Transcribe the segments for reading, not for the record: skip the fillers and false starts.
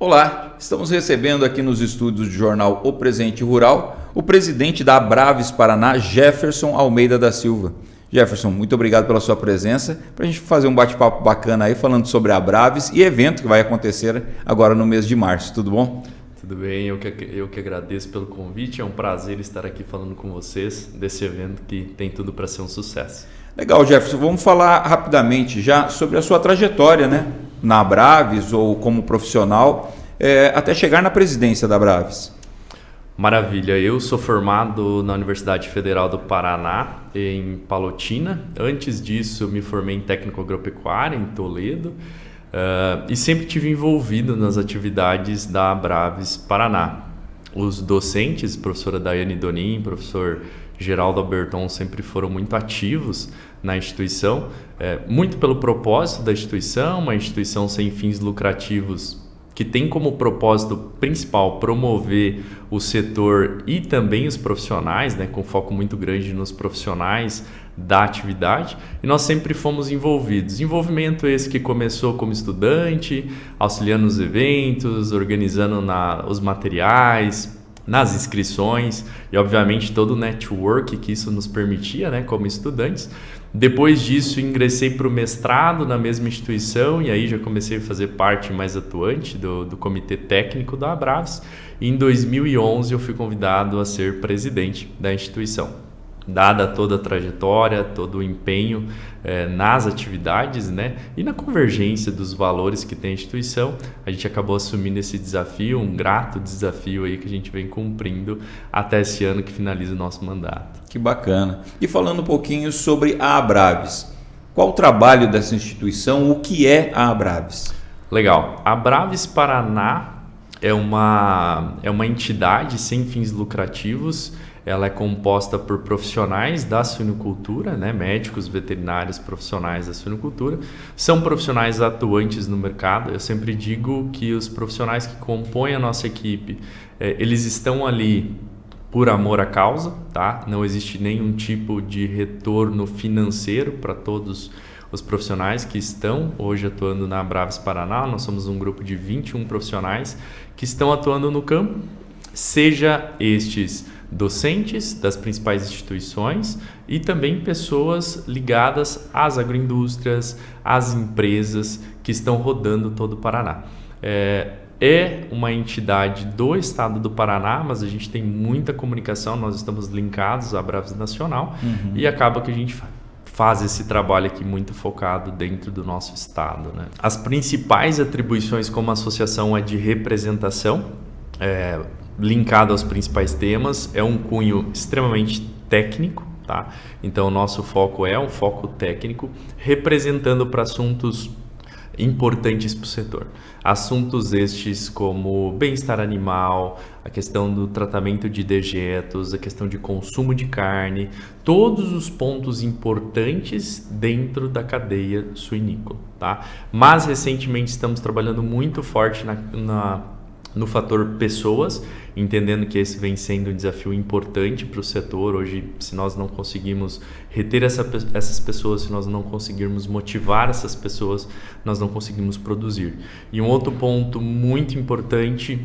Olá, estamos recebendo aqui nos estúdios do jornal O Presente Rural o presidente da Abraves Paraná, Jefferson Almeida da Silva. Jefferson, muito obrigado pela sua presença, para a gente fazer um bate-papo bacana aí, falando sobre a Abraves e evento que vai acontecer agora no mês de março. Tudo bom? Tudo bem, eu que agradeço pelo convite, é um prazer estar aqui falando com vocês desse evento que tem tudo para ser um sucesso. Legal, Jefferson, vamos falar rapidamente já sobre a sua trajetória, né, na Abraves ou como profissional, até chegar na presidência da Abraves. Maravilha, eu sou formado na Universidade Federal do Paraná, em Palotina. Antes disso, eu me formei em técnico agropecuária, em Toledo, e sempre tive envolvido nas atividades da Abraves Paraná. Os docentes, professora Daiane Donin, professor Geraldo Alberton, sempre foram muito ativos na instituição, muito pelo propósito da instituição, uma instituição sem fins lucrativos que tem como propósito principal promover o setor e também os profissionais, né, com foco muito grande nos profissionais da atividade, e nós sempre fomos envolvidos. Envolvimento esse que começou como estudante, auxiliando nos eventos, organizando os materiais, nas inscrições e obviamente todo o network que isso nos permitia, né, como estudantes. Depois disso ingressei para o mestrado na mesma instituição e aí já comecei a fazer parte mais atuante do comitê técnico da Abraves, e em 2011 eu fui convidado a ser presidente da instituição. Dada toda a trajetória, todo o empenho nas atividades, né, e na convergência dos valores que tem a instituição, a gente acabou assumindo esse desafio, um grato desafio aí que a gente vem cumprindo até esse ano que finaliza o nosso mandato. Que bacana. E falando um pouquinho sobre a Abraves, qual o trabalho dessa instituição, o que é a Abraves? Legal. A Abraves Paraná é uma entidade sem fins lucrativos. Ela é composta por profissionais da suinocultura, né? Médicos, veterinários, profissionais da suinocultura. São profissionais atuantes no mercado. Eu sempre digo que os profissionais que compõem a nossa equipe, eles estão ali por amor à causa, tá? Não existe nenhum tipo de retorno financeiro para todos os profissionais que estão hoje atuando na Abraves Paraná. Nós somos um grupo de 21 profissionais que estão atuando no campo, seja estes docentes das principais instituições e também pessoas ligadas às agroindústrias, às empresas que estão rodando todo o Paraná. É uma entidade do estado do Paraná, mas a gente tem muita comunicação, nós estamos linkados à Abraves Nacional, e acaba que a gente faz esse trabalho aqui muito focado dentro do nosso estado, né? As principais atribuições como associação é de representação, linkado aos principais temas, é um cunho extremamente técnico, tá? Então o nosso foco é um foco técnico, representando para assuntos importantes para o setor. Assuntos estes como bem-estar animal, a questão do tratamento de dejetos, a questão de consumo de carne, todos os pontos importantes dentro da cadeia suinícola, tá? Mas recentemente estamos trabalhando muito forte no fator pessoas, entendendo que esse vem sendo um desafio importante para o setor. Hoje, se nós não conseguirmos reter essas pessoas, se nós não conseguirmos motivar essas pessoas, nós não conseguimos produzir. E um outro ponto muito importante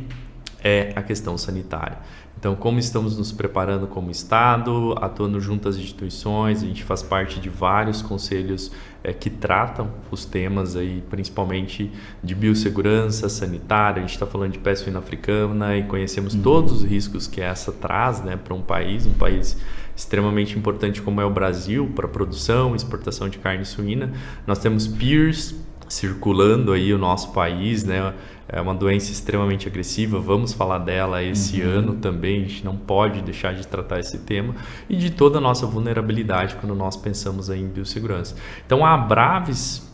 é a questão sanitária. Então, como estamos nos preparando como Estado, atuando junto às instituições, a gente faz parte de vários conselhos que tratam os temas aí, principalmente de biossegurança sanitária. A gente está falando de peste suína africana e conhecemos todos os riscos que essa traz, né, para um país extremamente importante como é o Brasil, para produção e exportação de carne suína. Nós temos PIRS circulando aí o nosso país, né? É uma doença extremamente agressiva, vamos falar dela esse ano também, a gente não pode deixar de tratar esse tema, e de toda a nossa vulnerabilidade quando nós pensamos aí em biossegurança. Então a Abraves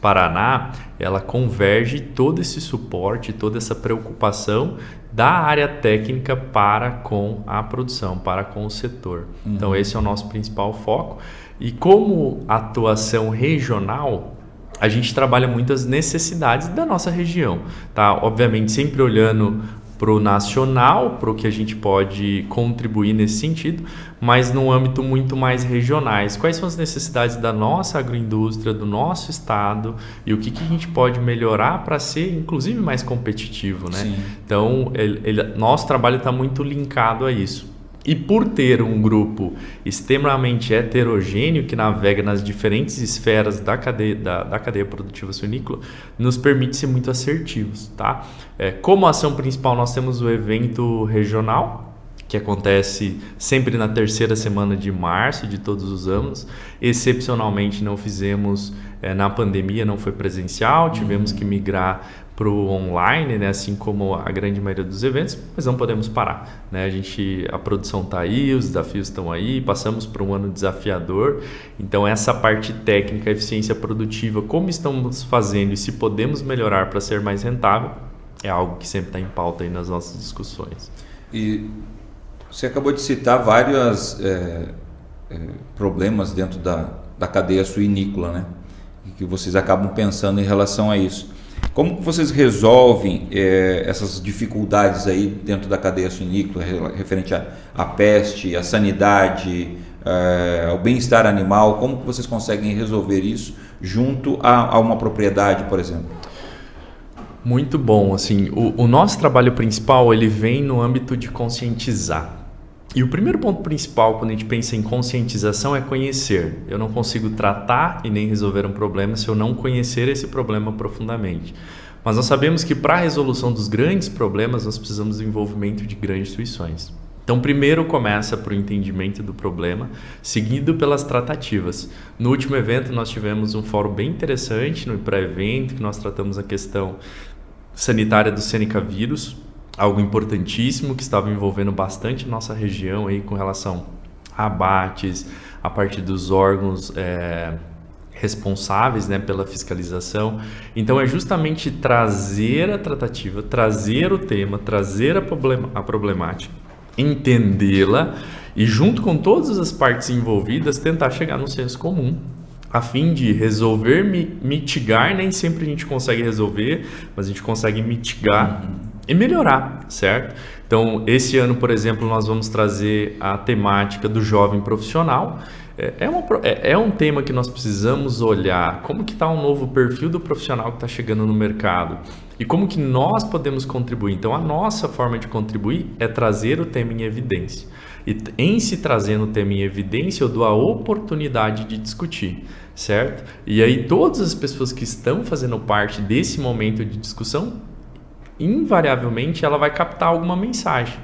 Paraná, ela converge todo esse suporte, toda essa preocupação da área técnica para com a produção, para com o setor. Então esse é o nosso principal foco, e como atuação regional, a gente trabalha muito as necessidades da nossa região, tá? Obviamente sempre olhando para o nacional, para o que a gente pode contribuir nesse sentido, mas num âmbito muito mais regionais. Quais são as necessidades da nossa agroindústria, do nosso estado e o que a gente pode melhorar para ser, inclusive, mais competitivo, né? Sim. Então, nosso trabalho está muito linkado a isso. E por ter um grupo extremamente heterogêneo que navega nas diferentes esferas da cadeia produtiva suinícola, nos permite ser muito assertivos, tá? Como ação principal, nós temos o evento regional, que acontece sempre na terceira semana de março de todos os anos. Excepcionalmente não fizemos na pandemia, não foi presencial, tivemos que migrar para o online, né? Assim como a grande maioria dos eventos, mas não podemos parar, né? A produção está aí, os desafios estão aí, passamos por um ano desafiador, então essa parte técnica, eficiência produtiva, como estamos fazendo e se podemos melhorar para ser mais rentável, é algo que sempre está em pauta aí nas nossas discussões. E você acabou de citar vários problemas dentro da cadeia suinícola, né? E que vocês acabam pensando em relação a isso. Como que vocês resolvem essas dificuldades aí dentro da cadeia suinícola, referente à peste, à sanidade, ao bem-estar animal? Como que vocês conseguem resolver isso junto a uma propriedade, por exemplo? Muito bom, assim, o nosso trabalho principal, ele vem no âmbito de conscientizar. E o primeiro ponto principal quando a gente pensa em conscientização é conhecer. Eu não consigo tratar e nem resolver um problema se eu não conhecer esse problema profundamente. Mas nós sabemos que para a resolução dos grandes problemas nós precisamos do envolvimento de grandes instituições. Então, primeiro começa por o entendimento do problema, seguido pelas tratativas. No último evento nós tivemos um fórum bem interessante, no pré-evento, que nós tratamos a questão sanitária do Seneca vírus, algo importantíssimo que estava envolvendo bastante nossa região aí com relação a abates, a parte dos órgãos responsáveis, né, pela fiscalização. Então é justamente trazer a tratativa, trazer o tema, trazer a problemática, entendê-la e junto com todas as partes envolvidas tentar chegar no senso comum, a fim de resolver, mitigar. Nem sempre a gente consegue resolver, mas a gente consegue mitigar e melhorar, certo? Então, esse ano, por exemplo, nós vamos trazer a temática do jovem profissional. É um tema que nós precisamos olhar como que está o novo perfil do profissional que está chegando no mercado e como que nós podemos contribuir. Então, a nossa forma de contribuir é trazer o tema em evidência. E em se trazendo o tema em evidência, eu dou a oportunidade de discutir, certo? E aí, todas as pessoas que estão fazendo parte desse momento de discussão, invariavelmente ela vai captar alguma mensagem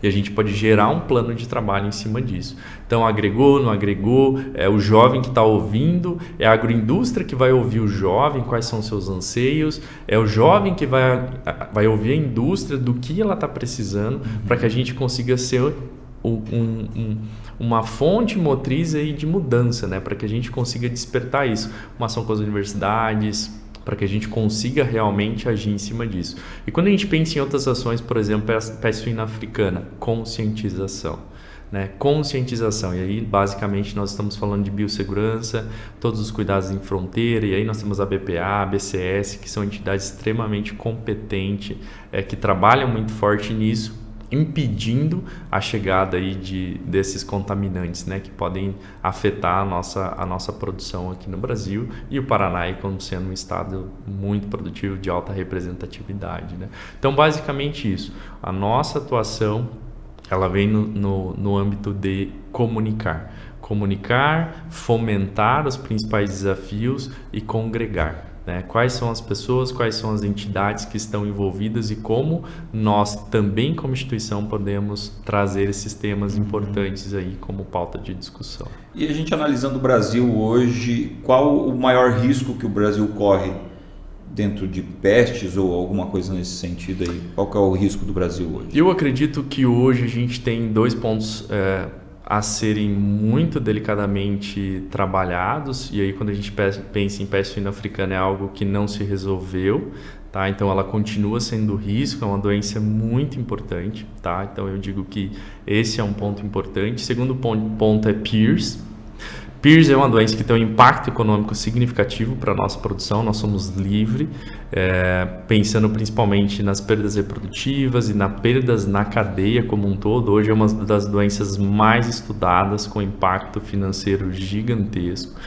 e a gente pode gerar um plano de trabalho em cima disso. Então, agregou, não agregou, é o jovem que está ouvindo, é a agroindústria que vai ouvir o jovem, quais são os seus anseios, é o jovem que vai ouvir a indústria do que ela está precisando, para que a gente consiga ser uma fonte motriz aí de mudança, né? Para que a gente consiga despertar isso, uma ação com as universidades, para que a gente consiga realmente agir em cima disso. E quando a gente pensa em outras ações, por exemplo, peste suína africana, conscientização, né? Conscientização, e aí basicamente nós estamos falando de biossegurança, todos os cuidados em fronteira, e aí nós temos a BPA, a BCS, que são entidades extremamente competentes, que trabalham muito forte nisso, impedindo a chegada aí desses contaminantes, né, que podem afetar a nossa produção aqui no Brasil, e o Paraná aí como sendo um estado muito produtivo, de alta representatividade, né? Então, basicamente isso. A nossa atuação, ela vem no âmbito de comunicar, fomentar os principais desafios e congregar, né? Quais são as pessoas, quais são as entidades que estão envolvidas e como nós também como instituição podemos trazer esses temas importantes aí como pauta de discussão. E a gente analisando o Brasil hoje, qual o maior risco que o Brasil corre dentro de pestes ou alguma coisa nesse sentido aí? Qual que é o risco do Brasil hoje? Eu acredito que hoje a gente tem dois pontos a serem muito delicadamente trabalhados, e aí quando a gente pensa em peste suína africana é algo que não se resolveu, tá? Então ela continua sendo risco, é uma doença muito importante, tá? Então eu digo que esse é um ponto importante. Segundo ponto é PIRS. PIRS é uma doença que tem um impacto econômico significativo para a nossa produção, nós somos livres, pensando principalmente nas perdas reprodutivas e nas perdas na cadeia como um todo. Hoje é uma das doenças mais estudadas, com impacto financeiro gigantesco.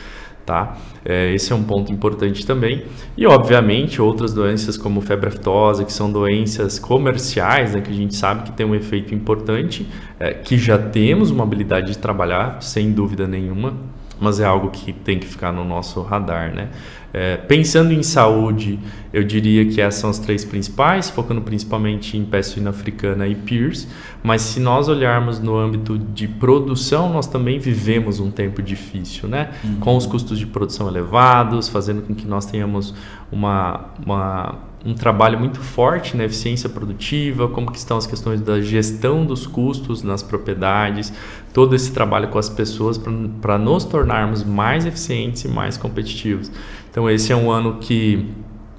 Tá? Esse é um ponto importante também. E, obviamente, outras doenças como febre aftosa, que são doenças comerciais, né, que a gente sabe que tem um efeito importante, que já temos uma habilidade de trabalhar, sem dúvida nenhuma, mas é algo que tem que ficar no nosso radar, né? Pensando em saúde, eu diria que essas são as 3 principais, focando principalmente em peste suína africana e PIRS, mas se nós olharmos no âmbito de produção, nós também vivemos um tempo difícil, né? Com os custos de produção elevados, fazendo com que nós tenhamos um trabalho muito forte na eficiência produtiva, como que estão as questões da gestão dos custos nas propriedades, todo esse trabalho com as pessoas para nos tornarmos mais eficientes e mais competitivos. Então esse é um ano que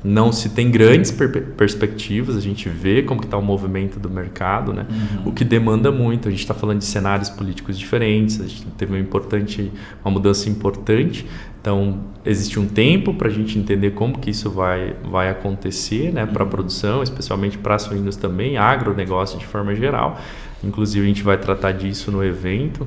não se tem grandes perspectivas, a gente vê como que está o movimento do mercado, né? O que demanda muito, a gente está falando de cenários políticos diferentes, a gente teve uma mudança importante, então existe um tempo para a gente entender como que isso vai acontecer, né? Para a produção, especialmente para suínos também, agronegócio de forma geral, inclusive a gente vai tratar disso no evento.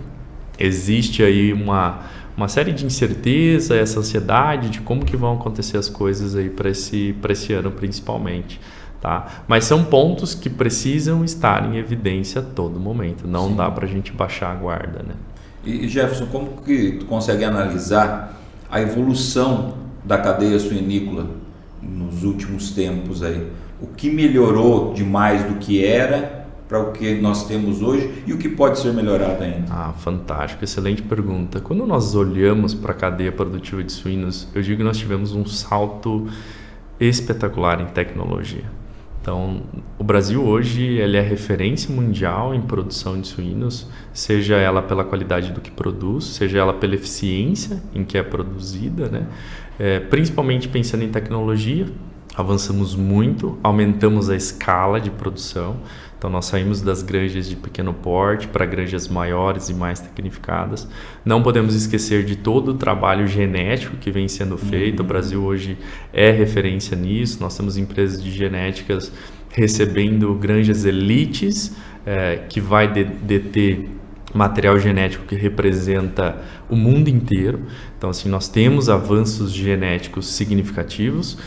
Existe aí uma série de incerteza, essa ansiedade de como que vão acontecer as coisas aí para esse ano principalmente, tá? Mas são pontos que precisam estar em evidência a todo momento, não Sim. dá para a gente baixar a guarda, né? E Jefferson, como que tu consegue analisar a evolução da cadeia suinícola nos últimos tempos aí? O que melhorou demais do que era para o que nós temos hoje e o que pode ser melhorado ainda? Fantástico, excelente pergunta. Quando nós olhamos para a cadeia produtiva de suínos, eu digo que nós tivemos um salto espetacular em tecnologia. Então, o Brasil hoje ele é referência mundial em produção de suínos, seja ela pela qualidade do que produz, seja ela pela eficiência em que é produzida, né? Principalmente pensando em tecnologia, avançamos muito, aumentamos a escala de produção. Então, nós saímos das granjas de pequeno porte para granjas maiores e mais tecnificadas. Não podemos esquecer de todo o trabalho genético que vem sendo feito. O Brasil hoje é referência nisso. Nós temos empresas de genéticas recebendo granjas elites, que vai deter material genético que representa o mundo inteiro. Então, assim, nós temos avanços genéticos significativos,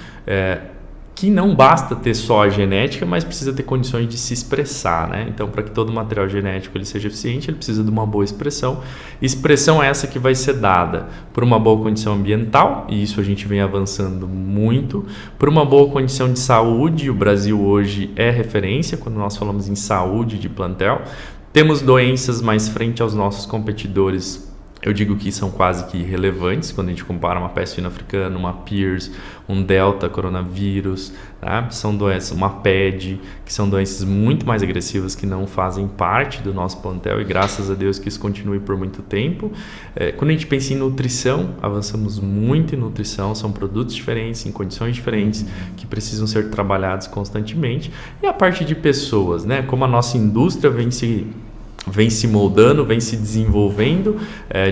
que não basta ter só a genética, mas precisa ter condições de se expressar, né? Então, para que todo material genético ele seja eficiente, ele precisa de uma boa expressão. Expressão essa que vai ser dada por uma boa condição ambiental, e isso a gente vem avançando muito, por uma boa condição de saúde. O Brasil hoje é referência quando nós falamos em saúde de plantel. Temos doenças mais frente aos nossos competidores. Eu digo que são quase que irrelevantes quando a gente compara uma peste suína africana, uma PIRS, um Delta coronavírus, tá? São doenças, uma PED, que são doenças muito mais agressivas que não fazem parte do nosso plantel e graças a Deus que isso continue por muito tempo. Quando a gente pensa em nutrição, avançamos muito em nutrição, são produtos diferentes, em condições diferentes, que precisam ser trabalhados constantemente. E a parte de pessoas, né? Como a nossa indústria vem se moldando, vem se desenvolvendo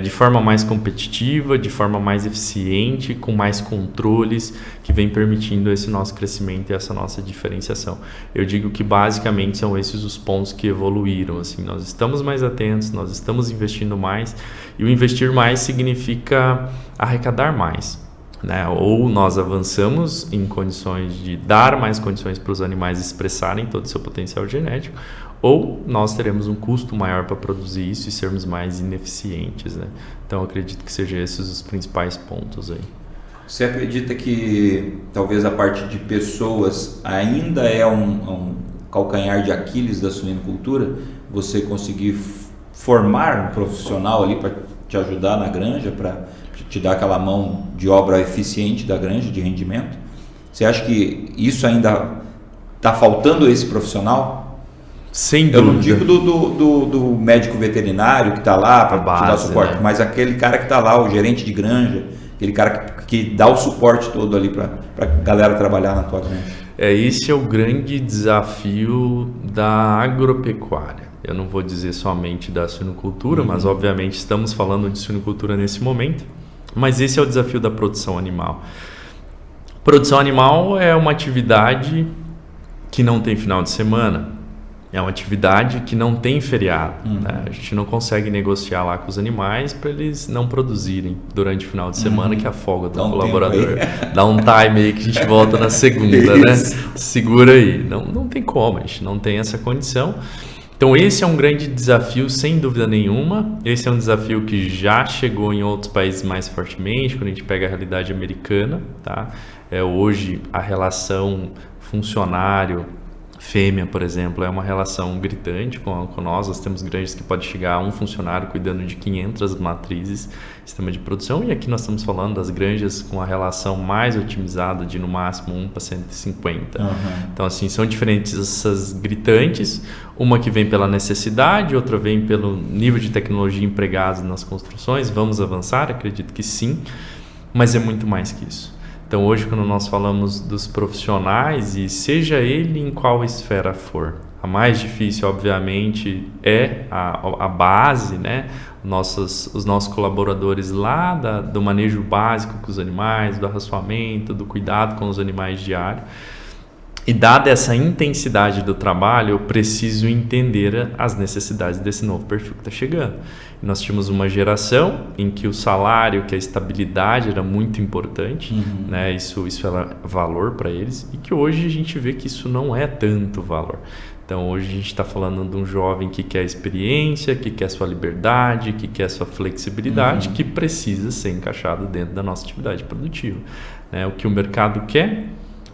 de forma mais competitiva, de forma mais eficiente, com mais controles, que vem permitindo esse nosso crescimento e essa nossa diferenciação. Eu digo que basicamente são esses os pontos que evoluíram. Assim, nós estamos mais atentos, nós estamos investindo mais, e o investir mais significa arrecadar mais, né? Ou nós avançamos em condições de dar mais condições para os animais expressarem todo o seu potencial genético, ou nós teremos um custo maior para produzir isso e sermos mais ineficientes, né? Então, eu acredito que sejam esses os principais pontos aí. Você acredita que talvez a parte de pessoas ainda é um calcanhar de Aquiles da suinocultura? Você conseguir formar um profissional ali para te ajudar na granja, para te dar aquela mão de obra eficiente da granja, de rendimento? Você acha que isso ainda está faltando esse profissional? Sem dúvida. Eu não digo do médico veterinário que está lá para te dar suporte, né? Mas aquele cara que está lá, o gerente de granja, aquele cara que dá o suporte todo ali para a galera trabalhar na tua granja. Esse é o grande desafio da agropecuária. Eu não vou dizer somente da suinocultura, mas obviamente estamos falando de suinocultura nesse momento. Mas esse é o desafio da produção animal. Produção animal é uma atividade que não tem final de semana. É uma atividade que não tem feriado. Né? A gente não consegue negociar lá com os animais para eles não produzirem durante o final de semana, que é a folga do colaborador. Dá um time aí que a gente volta na segunda, né? Segura aí. Não tem como, a gente não tem essa condição. Então esse é um grande desafio, sem dúvida nenhuma. Esse é um desafio que já chegou em outros países mais fortemente, quando a gente pega a realidade americana. Tá? Hoje a relação funcionário fêmea, por exemplo, é uma relação gritante com nós. Nós temos granjas que pode chegar a um funcionário cuidando de 500 matrizes, sistema de produção, e aqui nós estamos falando das granjas com a relação mais otimizada de no máximo 1 para 150. Então, assim, são diferentes essas gritantes, uma que vem pela necessidade, outra vem pelo nível de tecnologia empregada nas construções. Vamos avançar? Acredito que sim, mas é muito mais que isso. Então, hoje, quando nós falamos dos profissionais, e seja ele em qual esfera for, a mais difícil, obviamente, é a base, né? Os nossos colaboradores lá do manejo básico com os animais, do arraçoamento, do cuidado com os animais diário. E dada essa intensidade do trabalho, eu preciso entender as necessidades desse novo perfil que está chegando. E nós tínhamos uma geração em que o salário, que a estabilidade era muito importante, né? Isso era valor para eles, e que hoje a gente vê que isso não é tanto valor. Então hoje a gente está falando de um jovem que quer experiência, que quer sua liberdade, que quer sua flexibilidade, que precisa ser encaixado dentro da nossa atividade produtiva. Né? O que o mercado quer,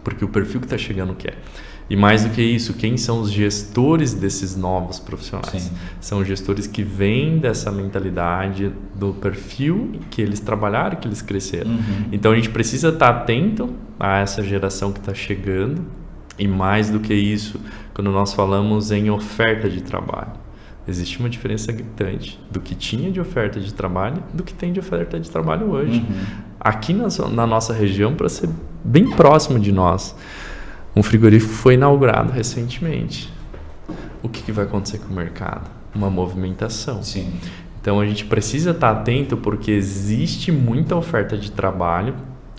porque o perfil que está chegando quer. E mais do que isso, quem são os gestores desses novos profissionais? Sim. São gestores que vêm dessa mentalidade do perfil que eles trabalharam, que eles cresceram. Então a gente precisa estar atento a essa geração que está chegando. E mais do que isso, quando nós falamos em oferta de trabalho, existe uma diferença gritante do que tinha de oferta de trabalho do que tem de oferta de trabalho hoje. Aqui na nossa região, para ser bem próximo de nós, um frigorífico foi inaugurado recentemente. O que vai acontecer com o mercado? Uma movimentação. Sim. Então a gente precisa estar atento, porque existe muita oferta de trabalho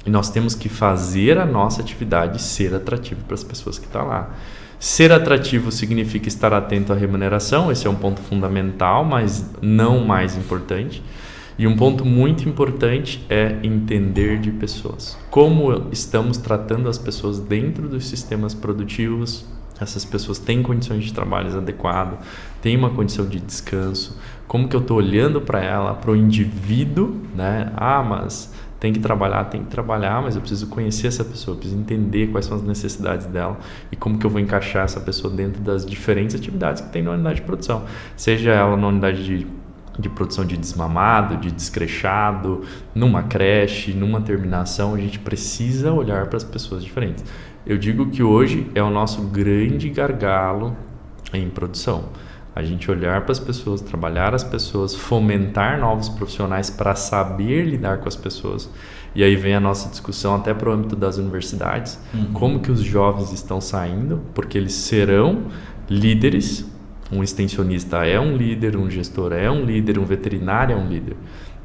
e nós temos que fazer a nossa atividade ser atrativa para as pessoas que estão lá. Ser atrativo significa estar atento à remuneração, esse é um ponto fundamental, mas não mais importante. E um ponto muito importante é entender de pessoas. Como estamos tratando as pessoas dentro dos sistemas produtivos. Essas pessoas têm condições de trabalho adequadas, têm uma condição de descanso. Como que eu estou olhando para ela, para o indivíduo, né? Mas tem que trabalhar, mas eu preciso conhecer essa pessoa, eu preciso entender quais são as necessidades dela e como que eu vou encaixar essa pessoa dentro das diferentes atividades que tem na unidade de produção. Seja ela na unidade de produção de desmamado, de descrechado, numa creche, numa terminação, a gente precisa olhar para as pessoas diferentes. Eu digo que hoje é o nosso grande gargalo em produção. A gente olhar para as pessoas, trabalhar as pessoas, fomentar novos profissionais para saber lidar com as pessoas. E aí vem a nossa discussão até para o âmbito das universidades, como que os jovens estão saindo, porque eles serão líderes. Um extensionista é um líder, um gestor é um líder, um veterinário é um líder.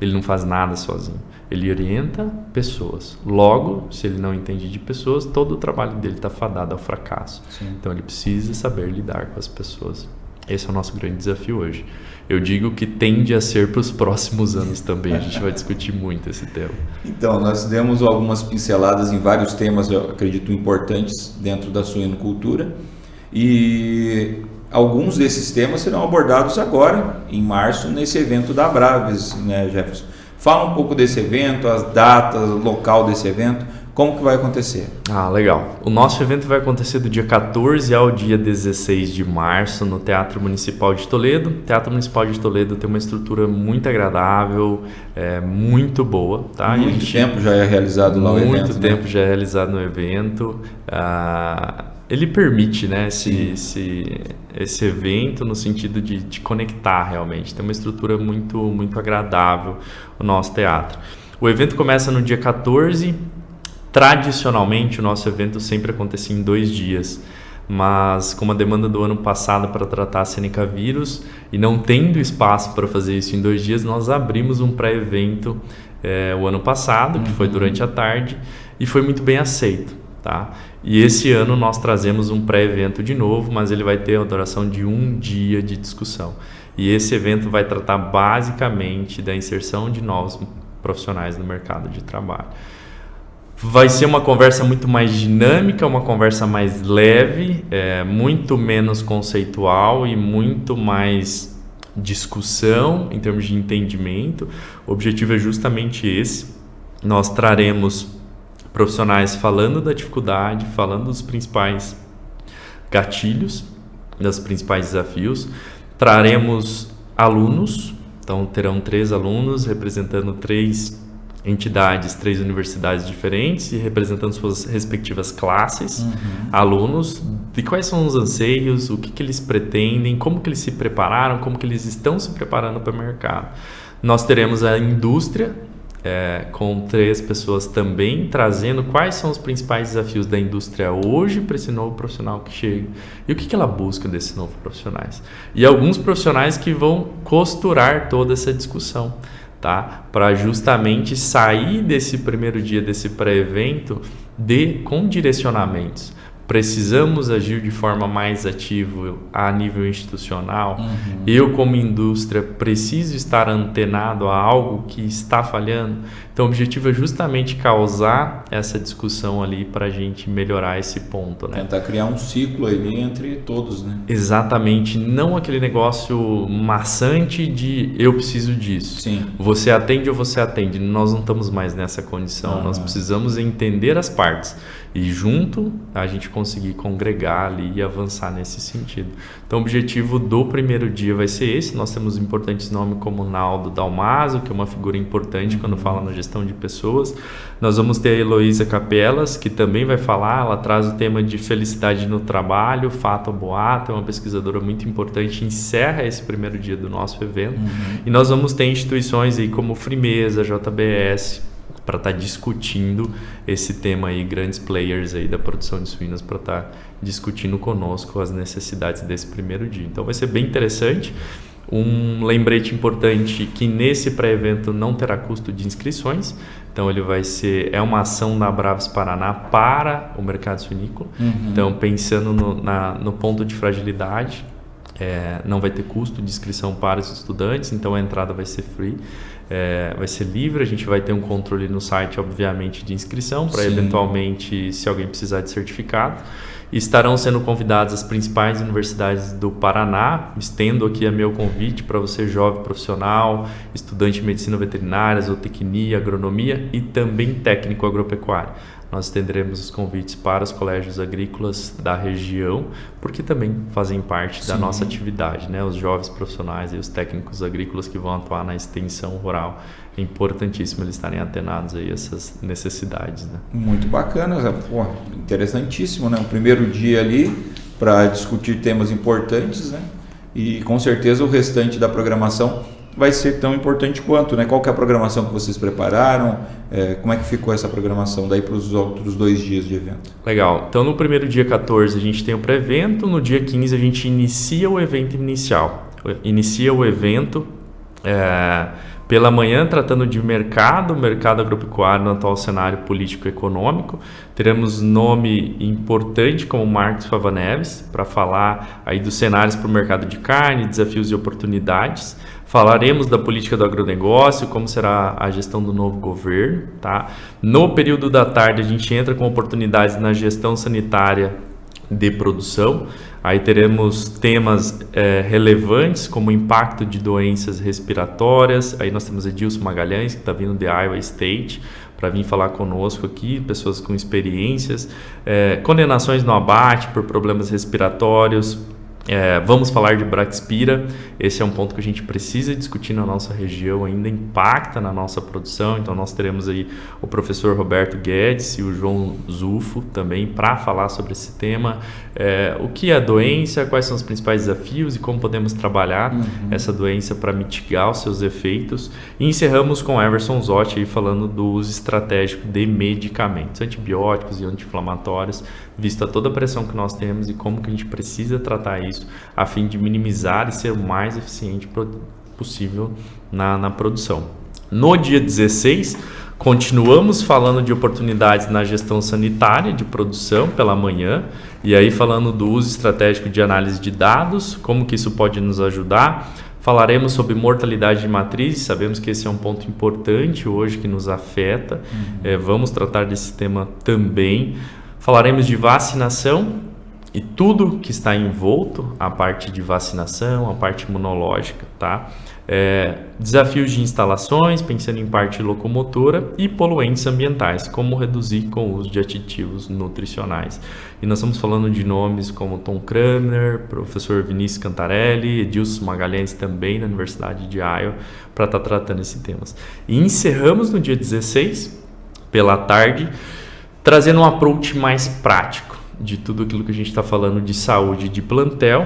Ele não faz nada sozinho. Ele orienta pessoas. Logo, se ele não entende de pessoas, todo o trabalho dele está fadado ao fracasso. Sim. Então, ele precisa saber lidar com as pessoas. Esse é o nosso grande desafio hoje. Eu digo que tende a ser para os próximos anos também. A gente vai discutir muito esse tema. Então, nós demos algumas pinceladas em vários temas, eu acredito, importantes dentro da suinocultura. E alguns desses temas serão abordados agora, em março, nesse evento da Abraves, né, Jefferson? Fala um pouco desse evento, as datas, o local desse evento, como que vai acontecer? Legal. O nosso evento vai acontecer do dia 14 ao dia 16 de março no Teatro Municipal de Toledo. O Teatro Municipal de Toledo tem uma estrutura muito agradável, muito boa. Tá? Muito tempo já é realizado lá o evento. Muito tempo já é realizado no evento. Ele permite, né, esse evento no sentido de conectar realmente. Tem uma estrutura muito, muito agradável o nosso teatro. O evento começa no dia 14. Tradicionalmente, o nosso evento sempre acontecia em 2 dias. mas como a demanda do ano passado para tratar a Seneca vírus e não tendo espaço para fazer isso em 2 dias, nós abrimos um pré-evento o ano passado, que foi durante a tarde, e foi muito bem aceito. Tá? E esse ano nós trazemos um pré-evento de novo, mas ele vai ter a duração de 1 dia de discussão. E esse evento vai tratar basicamente da inserção de novos profissionais no mercado de trabalho. Vai ser uma conversa muito mais dinâmica, uma conversa mais leve, muito menos conceitual e muito mais discussão em termos de entendimento. O objetivo é justamente esse. Nós traremos profissionais falando da dificuldade, falando dos principais gatilhos, dos principais desafios. Traremos alunos, então terão 3 alunos representando 3 entidades, 3 universidades diferentes e representando suas respectivas classes, alunos, de quais são os anseios, o que eles pretendem, como que eles se prepararam, como que eles estão se preparando para o mercado. Nós teremos a indústria, com 3 pessoas também, trazendo quais são os principais desafios da indústria hoje para esse novo profissional que chega e o que ela busca desses novos profissionais. E alguns profissionais que vão costurar toda essa discussão, tá? Para justamente sair desse primeiro dia, desse pré-evento, com direcionamentos. Precisamos agir de forma mais ativa a nível institucional. Eu, como indústria, preciso estar antenado a algo que está falhando. Então, o objetivo é justamente causar essa discussão ali para a gente melhorar esse ponto, né? Tentar criar um ciclo ali entre todos, né? Exatamente. Não aquele negócio maçante de eu preciso disso. Sim. Você atende ou você atende. Nós não estamos mais nessa condição. Nós precisamos entender as partes. E junto a gente conseguir congregar ali e avançar nesse sentido. Então o objetivo do primeiro dia vai ser esse. Nós temos importantes nomes como Naldo Dalmaso, que é uma figura importante quando fala na gestão de pessoas. Nós vamos ter a Heloísa Capelas, que também vai falar, ela traz o tema de felicidade no trabalho, fato ou boato, é uma pesquisadora muito importante, encerra esse primeiro dia do nosso evento. E nós vamos ter instituições aí como Frimeza, JBS, para estar discutindo esse tema aí, grandes players aí da produção de suínos para estar discutindo conosco as necessidades desse primeiro dia. Então vai ser bem interessante. Um lembrete importante que nesse pré-evento não terá custo de inscrições, então ele vai ser, uma ação da Abraves Paraná para o mercado suinícola. Então pensando no ponto de fragilidade, não vai ter custo de inscrição para os estudantes, então a entrada vai ser free. Vai ser livre, a gente vai ter um controle no site, obviamente, de inscrição, para eventualmente, se alguém precisar de certificado. E estarão sendo convidadas as principais universidades do Paraná. Estendo aqui meu convite para você, jovem profissional, estudante de medicina veterinária, zootecnia, agronomia e também técnico agropecuário. Nós estenderemos os convites para os colégios agrícolas da região, porque também fazem parte da nossa atividade, né? Os jovens profissionais e os técnicos agrícolas que vão atuar na extensão rural. É importantíssimo eles estarem atenados aí a essas necessidades, né? Muito bacana, pô, interessantíssimo, né? O primeiro dia ali para discutir temas importantes, né? E com certeza o restante da programação vai ser tão importante quanto, né? Qual que é a programação que vocês prepararam? Como é que ficou essa programação daí para os outros 2 dias de evento? Legal. Então, no primeiro dia 14 a gente tem o pré-evento, no dia 15 a gente inicia o evento inicial. Inicia o evento pela manhã tratando de mercado agropecuário no atual cenário político-econômico. Teremos nome importante como Marcos Fava Neves para falar aí dos cenários para o mercado de carne, desafios e oportunidades. Falaremos da política do agronegócio, como será a gestão do novo governo, tá? No período da tarde a gente entra com oportunidades na gestão sanitária de produção. Aí teremos temas relevantes como o impacto de doenças respiratórias. Aí nós temos Edilson Magalhães, que está vindo de Iowa State, para vir falar conosco aqui, pessoas com experiências. Condenações no abate por problemas respiratórios. Vamos falar de Braxpira. Esse é um ponto que a gente precisa discutir na nossa região, ainda impacta na nossa produção. Então nós teremos aí o professor Roberto Guedes e o João Zufo também para falar sobre esse tema. O que é a doença, quais são os principais desafios e como podemos trabalhar essa doença para mitigar os seus efeitos. E encerramos com Everson Zotti aí falando do uso estratégico de medicamentos, antibióticos e anti-inflamatórios, vista toda a pressão que nós temos e como que a gente precisa tratar isso a fim de minimizar e ser o mais eficiente possível na produção. No dia 16, continuamos falando de oportunidades na gestão sanitária de produção pela manhã, e aí falando do uso estratégico de análise de dados, como que isso pode nos ajudar. Falaremos sobre mortalidade de matrizes, sabemos que esse é um ponto importante hoje que nos afeta, vamos tratar desse tema também. Falaremos de vacinação e tudo que está envolto, a parte de vacinação, a parte imunológica, tá? Desafios de instalações, pensando em parte locomotora e poluentes ambientais, como reduzir com o uso de aditivos nutricionais. E nós estamos falando de nomes como Tom Kramer, professor Vinícius Cantarelli, Edilson Magalhães também da Universidade de Iowa, para estar tratando esses temas. E encerramos no dia 16, pela tarde, trazendo um approach mais prático de tudo aquilo que a gente está falando de saúde de plantel,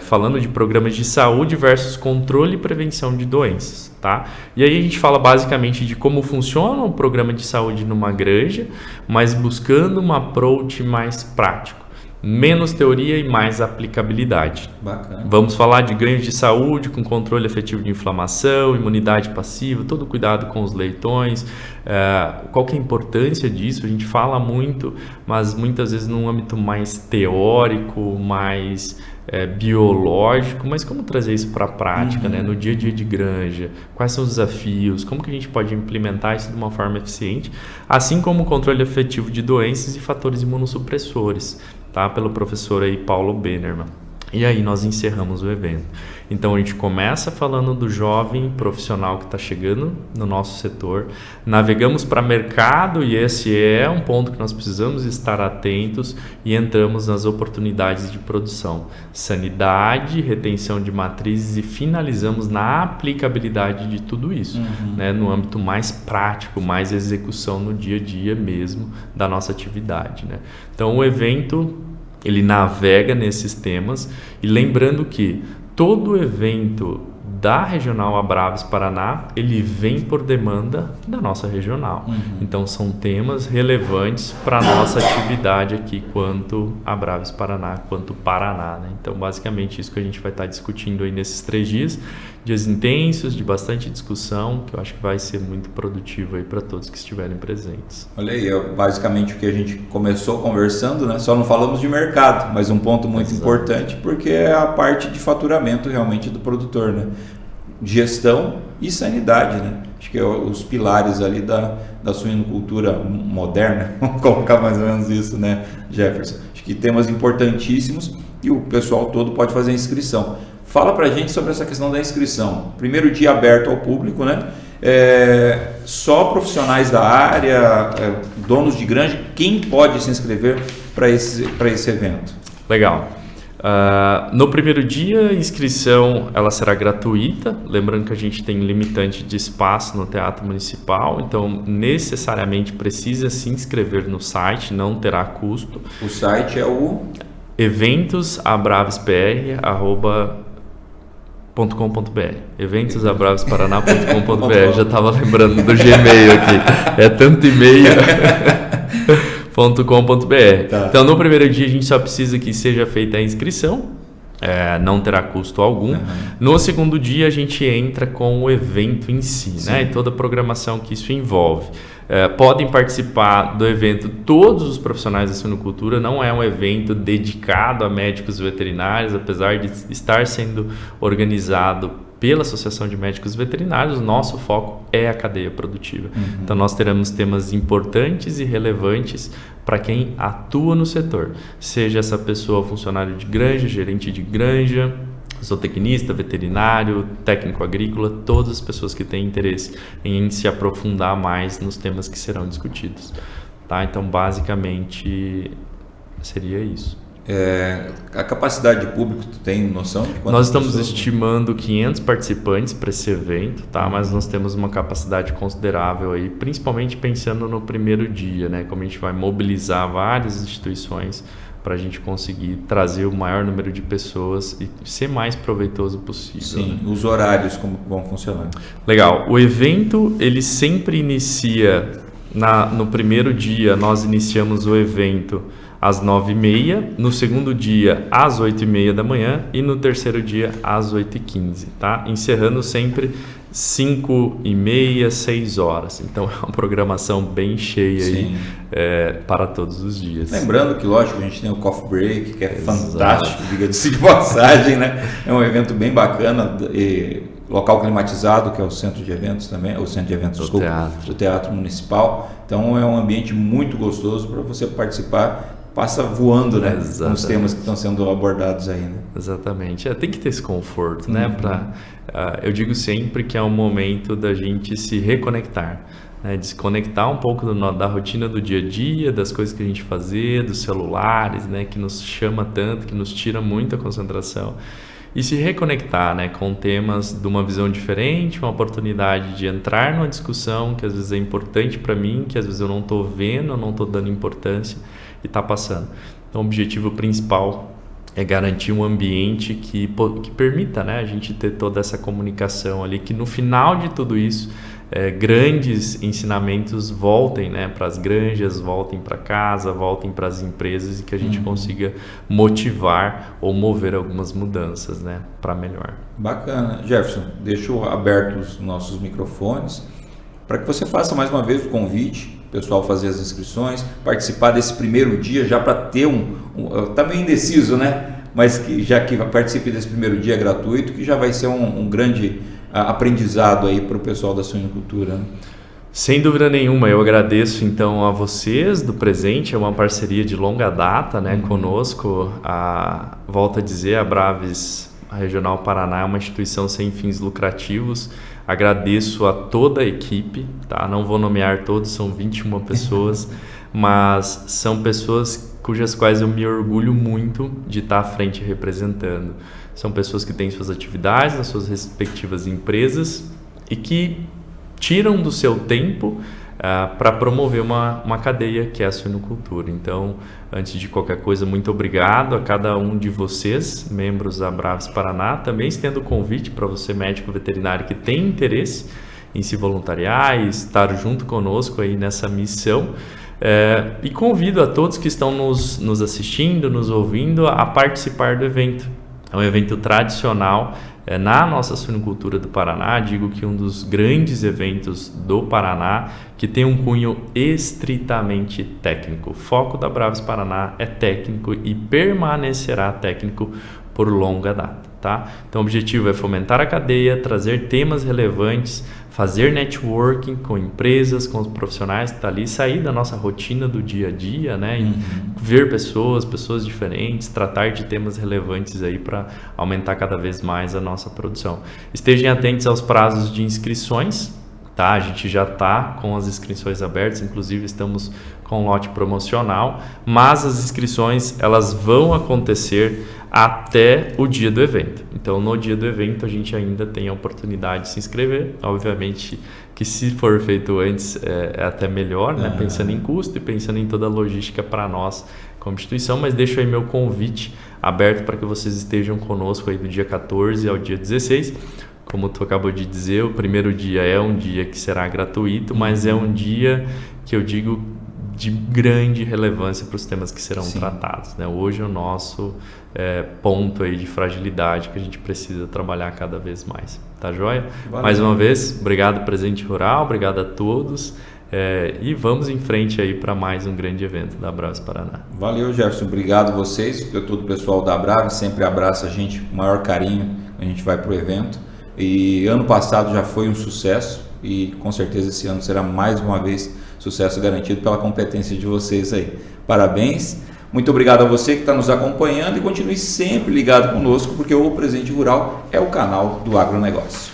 falando de programas de saúde versus controle e prevenção de doenças, tá? E aí a gente fala basicamente de como funciona um programa de saúde numa granja, mas buscando um approach mais prático. Menos teoria e mais aplicabilidade. Bacana. Vamos falar de ganhos de saúde com controle efetivo de inflamação, imunidade passiva, todo cuidado com os leitões, qual que é a importância disso? A gente fala muito, mas muitas vezes num âmbito mais teórico, mais biológico, mas como trazer isso para a prática, né? No dia a dia de granja, quais são os desafios, como que a gente pode implementar isso de uma forma eficiente, assim como o controle efetivo de doenças e fatores imunossupressores, tá? Pelo professor aí Paulo Bennerman. E aí nós encerramos o evento. Então a gente começa falando do jovem profissional que está chegando no nosso setor, navegamos para mercado e esse é um ponto que nós precisamos estar atentos e entramos nas oportunidades de produção, sanidade, retenção de matrizes e finalizamos na aplicabilidade de tudo isso, né, no âmbito mais prático, mais execução no dia a dia mesmo da nossa atividade, né? Então o evento ele navega nesses temas e lembrando que todo evento da Regional Abraves Paraná, ele vem por demanda da nossa regional. Então são temas relevantes para a nossa atividade aqui quanto Abraves Paraná, quanto Paraná, né? Então basicamente isso que a gente vai estar discutindo aí nesses 3 dias intensos, de bastante discussão, que eu acho que vai ser muito produtivo aí para todos que estiverem presentes. Olha aí, é basicamente o que a gente começou conversando, né? Só não falamos de mercado, mas um ponto muito importante, porque é a parte de faturamento realmente do produtor, né? Gestão e sanidade, né? Acho que é os pilares ali da suinocultura moderna, vamos colocar mais ou menos isso, né, Jefferson? Acho que temas importantíssimos e o pessoal todo pode fazer a inscrição. Fala pra gente sobre essa questão da inscrição. Primeiro dia aberto ao público, né? Só profissionais da área, donos de granja, quem pode se inscrever para esse evento? Legal. No primeiro dia, a inscrição ela será gratuita, lembrando que a gente tem limitante de espaço no Teatro Municipal, então necessariamente precisa se inscrever no site, não terá custo. O site é o eventosabraves.com.br eventosabraves.paraná.com.br Já estava lembrando do Gmail aqui, é tanto e-mail. .com.br. Tá. Então no primeiro dia a gente só precisa que seja feita a inscrição, não terá custo algum. No segundo dia a gente entra com o evento em si, né? E toda a programação que isso envolve. Podem participar do evento todos os profissionais da suinocultura, não é um evento dedicado a médicos veterinários, apesar de estar sendo organizado pela Associação de Médicos Veterinários, o nosso foco é a cadeia produtiva. Então nós teremos temas importantes e relevantes para quem atua no setor, seja essa pessoa funcionário de granja, gerente de granja, zootecnista, veterinário, técnico agrícola, todas as pessoas que têm interesse em se aprofundar mais nos temas que serão discutidos, tá? Então basicamente seria isso. A capacidade de público, tu tem noção de quantas Nós estamos pessoas? estimando 500 participantes para esse evento, tá? Mas nós temos uma capacidade considerável aí, principalmente pensando no primeiro dia, né? Como a gente vai mobilizar várias instituições para a gente conseguir trazer o maior número de pessoas e ser mais proveitoso possível. Sim, né? os horários como vão funcionar? Legal. O evento, ele sempre inicia no primeiro dia. Nós iniciamos o evento às 9h30, no segundo dia às 8h30 da manhã e no terceiro dia às 8h15, tá? Encerrando sempre 5h30, 6 horas. Então é uma programação bem cheia aí, para todos os dias. Lembrando que, lógico, a gente tem o Coffee Break, que é fantástico, diga-se de passagem, né? É um evento bem bacana, local climatizado, que é o centro de eventos também, o centro de eventos do Teatro Municipal. Então é um ambiente muito gostoso para você participar. Passa voando, né? Os temas que estão sendo abordados aí, né? Exatamente. Tem que ter esse conforto, né? Eu digo sempre que é um momento da gente se reconectar, né? Desconectar um pouco da rotina do dia a dia, das coisas que a gente fazia, dos celulares, né? Que nos chama tanto, que nos tira muita concentração. E se reconectar, né, com temas de uma visão diferente, uma oportunidade de entrar numa discussão que às vezes é importante para mim, que às vezes eu não estou vendo, eu não estou dando importância e está passando. Então o objetivo principal é garantir um ambiente que permita, né, a gente ter toda essa comunicação ali, que no final de tudo isso, grandes ensinamentos voltem, né, para as granjas, voltem para casa, voltem para as empresas e que a gente consiga motivar ou mover algumas mudanças, né, para melhor. Bacana. Jefferson, deixo abertos os nossos microfones para que você faça mais uma vez o convite, o pessoal fazer as inscrições, participar desse primeiro dia já para ter tá meio indeciso, né? Mas que já que participe desse primeiro dia gratuito, que já vai ser um grande aprendizado aí para o pessoal da suinocultura, né? Sem dúvida nenhuma, eu agradeço então a vocês do presente, é uma parceria de longa data, né, conosco. Volto a dizer, a Braves Regional Paraná é uma instituição sem fins lucrativos. Agradeço a toda a equipe, tá? Não vou nomear todos, são 21 pessoas, mas são pessoas cujas quais eu me orgulho muito de estar à frente representando. São pessoas que têm suas atividades nas suas respectivas empresas e que tiram do seu tempo para promover uma cadeia que é a suinocultura. Então, antes de qualquer coisa, muito obrigado a cada um de vocês, membros da Braves Paraná. Também estendo o convite para você, médico veterinário, que tem interesse em se voluntariar e estar junto conosco aí nessa missão. E convido a todos que estão nos assistindo, nos ouvindo, a participar do evento. É um evento tradicional na nossa suinocultura do Paraná. Digo que um dos grandes eventos do Paraná, que tem um cunho estritamente técnico. O foco da Braves Paraná é técnico e permanecerá técnico por longa data, tá? Então o objetivo é fomentar a cadeia, trazer temas relevantes, fazer networking com empresas, com os profissionais que estão ali, sair da nossa rotina do dia a dia, né? E ver pessoas diferentes, tratar de temas relevantes aí para aumentar cada vez mais a nossa produção. Estejam atentos aos prazos de inscrições, tá? A gente já está com as inscrições abertas, inclusive estamos com um lote promocional, mas as inscrições elas vão acontecer até o dia do evento. Então, no dia do evento, a gente ainda tem a oportunidade de se inscrever. Obviamente que se for feito antes é até melhor, né? Pensando em custo e pensando em toda a logística para nós como instituição, mas deixo aí meu convite aberto para que vocês estejam conosco aí do dia 14 ao dia 16. Como tu acabou de dizer, o primeiro dia é um dia que será gratuito, mas é um dia que eu digo de grande relevância para os temas que serão tratados, né? Hoje é o nosso ponto aí de fragilidade que a gente precisa trabalhar cada vez mais. Tá joia? Valeu. Mais uma vez, obrigado Presente Rural, obrigado a todos e vamos em frente aí para mais um grande evento da Braves Paraná. Valeu, Jefferson, obrigado a vocês, todo o pessoal da Braves sempre abraça a gente com o maior carinho, a gente vai para o evento. E ano passado já foi um sucesso e com certeza esse ano será mais uma vez sucesso garantido pela competência de vocês aí. Parabéns, muito obrigado a você que está nos acompanhando e continue sempre ligado conosco, porque o Presente Rural é o canal do agronegócio.